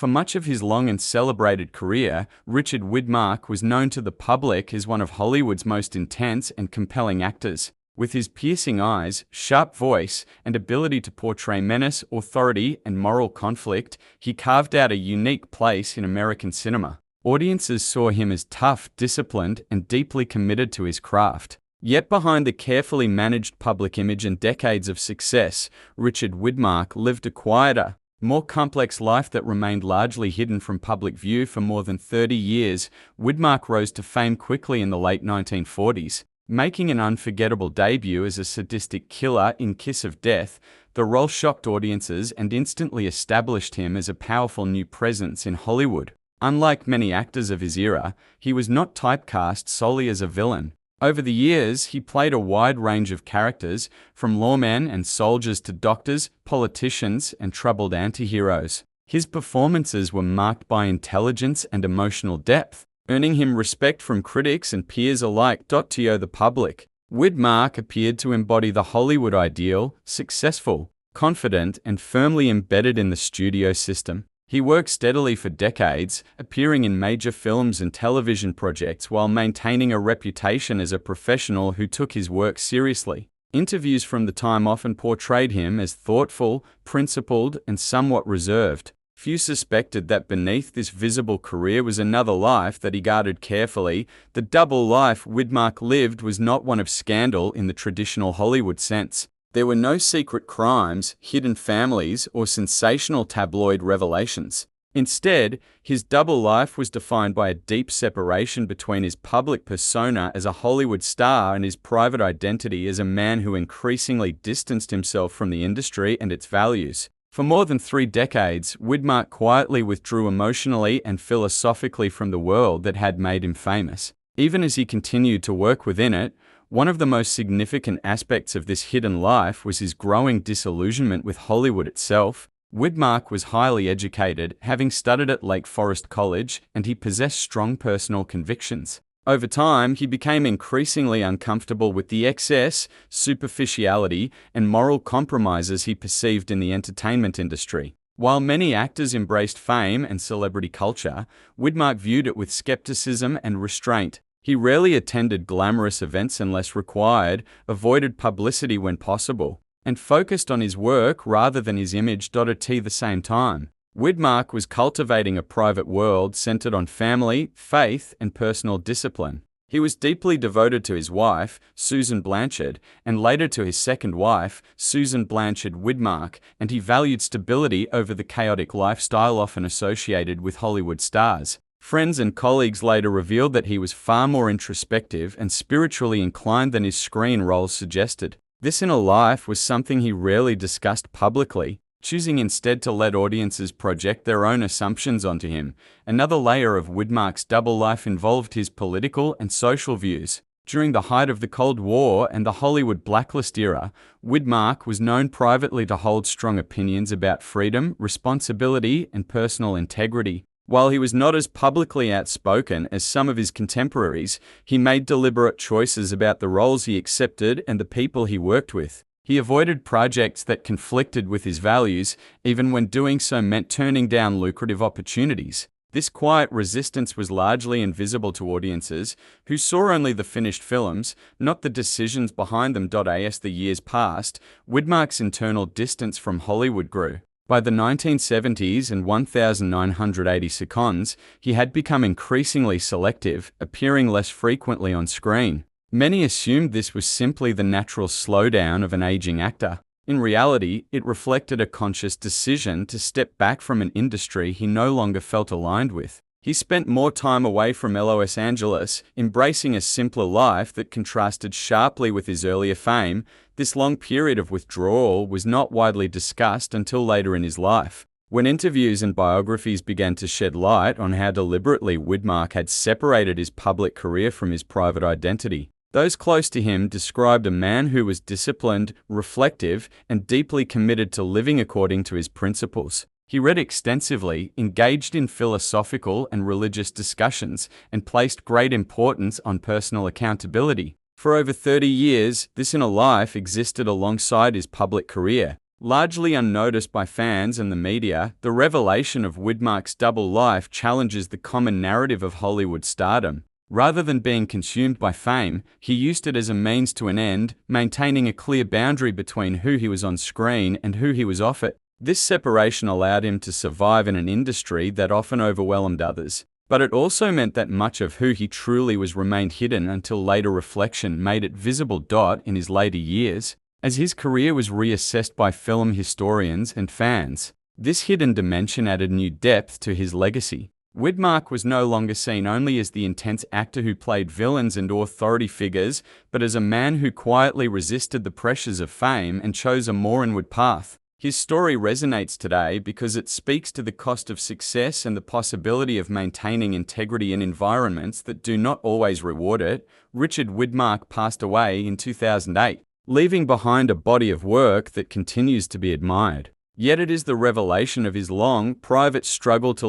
For much of his long and celebrated career, Richard Widmark was known to the public as one of Hollywood's most intense and compelling actors. With his piercing eyes, sharp voice, and ability to portray menace, authority, and moral conflict, he carved out a unique place in American cinema. Audiences saw him as tough, disciplined, and deeply committed to his craft. Yet behind the carefully managed public image and decades of success, Richard Widmark lived a quieter, more complex life that remained largely hidden from public view for more than 30 years. Widmark rose to fame quickly in the late 1940s, making an unforgettable debut as a sadistic killer in Kiss of Death. The role shocked audiences and instantly established him as a powerful new presence in Hollywood. Unlike many actors of his era, he was not typecast solely as a villain. Over the years, he played a wide range of characters, from lawmen and soldiers to doctors, politicians, and troubled anti-heroes. His performances were marked by intelligence and emotional depth, earning him respect from critics and peers alike. To the public, Widmark appeared to embody the Hollywood ideal: successful, confident, and firmly embedded in the studio system. He worked steadily for decades, appearing in major films and television projects while maintaining a reputation as a professional who took his work seriously. Interviews from the time often portrayed him as thoughtful, principled, and somewhat reserved. Few suspected that beneath this visible career was another life that he guarded carefully. The double life Widmark lived was not one of scandal in the traditional Hollywood sense. There were no secret crimes, hidden families, or sensational tabloid revelations. Instead, his double life was defined by a deep separation between his public persona as a Hollywood star and his private identity as a man who increasingly distanced himself from the industry and its values. For more than 3 decades, Widmark quietly withdrew emotionally and philosophically from the world that had made him famous. Even as he continued to work within it, one of the most significant aspects of this hidden life was his growing disillusionment with Hollywood itself. Widmark was highly educated, having studied at Lake Forest College, and he possessed strong personal convictions. Over time, he became increasingly uncomfortable with the excess, superficiality, and moral compromises he perceived in the entertainment industry. While many actors embraced fame and celebrity culture, Widmark viewed it with skepticism and restraint. He rarely attended glamorous events unless required, avoided publicity when possible, and focused on his work rather than his image. At the same time, Widmark was cultivating a private world centered on family, faith, and personal discipline. He was deeply devoted to his wife, Susan Blanchard, and later to his second wife, Susan Blanchard Widmark, and he valued stability over the chaotic lifestyle often associated with Hollywood stars. Friends and colleagues later revealed that he was far more introspective and spiritually inclined than his screen roles suggested. This inner life was something he rarely discussed publicly, choosing instead to let audiences project their own assumptions onto him. Another layer of Widmark's double life involved his political and social views. During the height of the Cold War and the Hollywood blacklist era, Widmark was known privately to hold strong opinions about freedom, responsibility, and personal integrity. While he was not as publicly outspoken as some of his contemporaries, he made deliberate choices about the roles he accepted and the people he worked with. He avoided projects that conflicted with his values, even when doing so meant turning down lucrative opportunities. This quiet resistance was largely invisible to audiences, who saw only the finished films, not the decisions behind them. As the years passed, Widmark's internal distance from Hollywood grew. By the 1970s and 1980 seconds, he had become increasingly selective, appearing less frequently on screen. Many assumed this was simply the natural slowdown of an aging actor. In reality, it reflected a conscious decision to step back from an industry he no longer felt aligned with. He spent more time away from Los Angeles, embracing a simpler life that contrasted sharply with his earlier fame. This long period of withdrawal was not widely discussed until later in his life, when interviews and biographies began to shed light on how deliberately Widmark had separated his public career from his private identity. Those close to him described a man who was disciplined, reflective, and deeply committed to living according to his principles. He read extensively, engaged in philosophical and religious discussions, and placed great importance on personal accountability. For over 30 years, this inner life existed alongside his public career. Largely unnoticed by fans and the media, the revelation of Widmark's double life challenges the common narrative of Hollywood stardom. Rather than being consumed by fame, he used it as a means to an end, maintaining a clear boundary between who he was on screen and who he was off it. This separation allowed him to survive in an industry that often overwhelmed others. But it also meant that much of who he truly was remained hidden until later reflection made it visible. In his later years, as his career was reassessed by film historians and fans, this hidden dimension added new depth to his legacy. Widmark was no longer seen only as the intense actor who played villains and authority figures, but as a man who quietly resisted the pressures of fame and chose a more inward path. His story resonates today because it speaks to the cost of success and the possibility of maintaining integrity in environments that do not always reward it. Richard Widmark passed away in 2008, leaving behind a body of work that continues to be admired. Yet it is the revelation of his long, private struggle to